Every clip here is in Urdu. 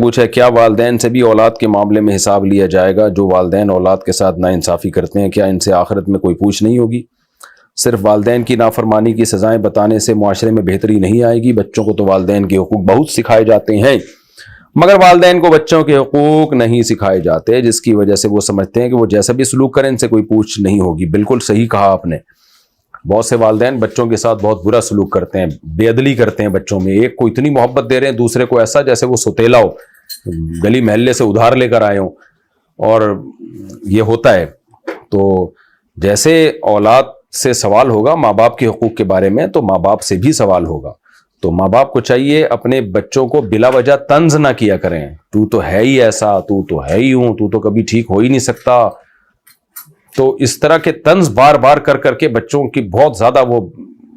پوچھا کیا والدین سے بھی اولاد کے معاملے میں حساب لیا جائے گا؟ جو والدین اولاد کے ساتھ ناانصافی کرتے ہیں کیا ان سے آخرت میں کوئی پوچھ نہیں ہوگی؟ صرف والدین کی نافرمانی کی سزائیں بتانے سے معاشرے میں بہتری نہیں آئے گی. بچوں کو تو والدین کے حقوق بہت سکھائے جاتے ہیں، مگر والدین کو بچوں کے حقوق نہیں سکھائے جاتے، جس کی وجہ سے وہ سمجھتے ہیں کہ وہ جیسا بھی سلوک کریں ان سے کوئی پوچھ نہیں ہوگی. بالکل صحیح کہا آپ نے. بہت سے والدین بچوں کے ساتھ بہت برا سلوک کرتے ہیں، بے عدلی کرتے ہیں بچوں میں. ایک کو اتنی محبت دے رہے ہیں، دوسرے کو ایسا جیسے وہ ستیلا ہو، گلی محلے سے ادھار لے کر آئے ہوں. اور یہ ہوتا ہے. تو جیسے اولاد سے سوال ہوگا ماں باپ کے حقوق کے بارے میں، تو ماں باپ سے بھی سوال ہوگا. تو ماں باپ کو چاہیے اپنے بچوں کو بلا وجہ طنز نہ کیا کریں. تو تو ہے ہی ایسا، تو تو ہے ہی ہوں، تو کبھی ٹھیک ہو ہی نہیں سکتا. تو اس طرح کے طنز بار بار کر کر کے بچوں کی بہت زیادہ وہ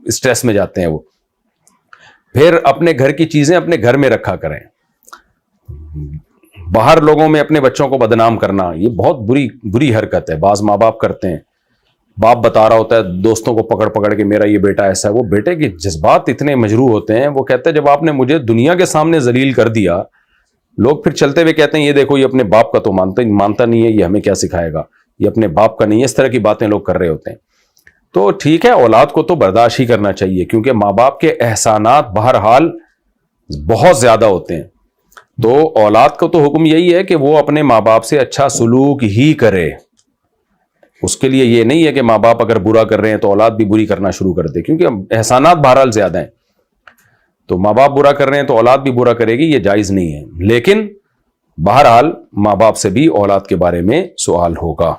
اسٹریس میں جاتے ہیں. وہ پھر اپنے گھر کی چیزیں اپنے گھر میں رکھا کریں. باہر لوگوں میں اپنے بچوں کو بدنام کرنا یہ بہت بری حرکت ہے. بعض ماں باپ کرتے ہیں. باپ بتا رہا ہوتا ہے دوستوں کو پکڑ پکڑ کے میرا یہ بیٹا ایسا ہے. وہ بیٹے کے جذبات اتنے مجروح ہوتے ہیں. وہ کہتے ہیں جب آپ نے مجھے دنیا کے سامنے ذلیل کر دیا، لوگ پھر چلتے ہوئے کہتے ہیں یہ دیکھو یہ اپنے باپ کا تو مانتا نہیں ہے، یہ ہمیں کیا سکھائے گا، یہ اپنے باپ کا نہیں ہے. اس طرح کی باتیں لوگ کر رہے ہوتے ہیں. تو ٹھیک ہے، اولاد کو تو برداشت ہی کرنا چاہیے، کیونکہ ماں باپ کے احسانات بہرحال بہت زیادہ ہوتے ہیں. تو اولاد کو تو حکم یہی ہے کہ وہ اپنے ماں باپ سے اچھا سلوک ہی کرے. اس کے لیے یہ نہیں ہے کہ ماں باپ اگر برا کر رہے ہیں تو اولاد بھی بری کرنا شروع کر دے، کیونکہ احسانات بہرحال زیادہ ہیں. تو ماں باپ برا کر رہے ہیں تو اولاد بھی برا کرے گی، یہ جائز نہیں ہے. لیکن بہرحال ماں باپ سے بھی اولاد کے بارے میں سوال ہوگا.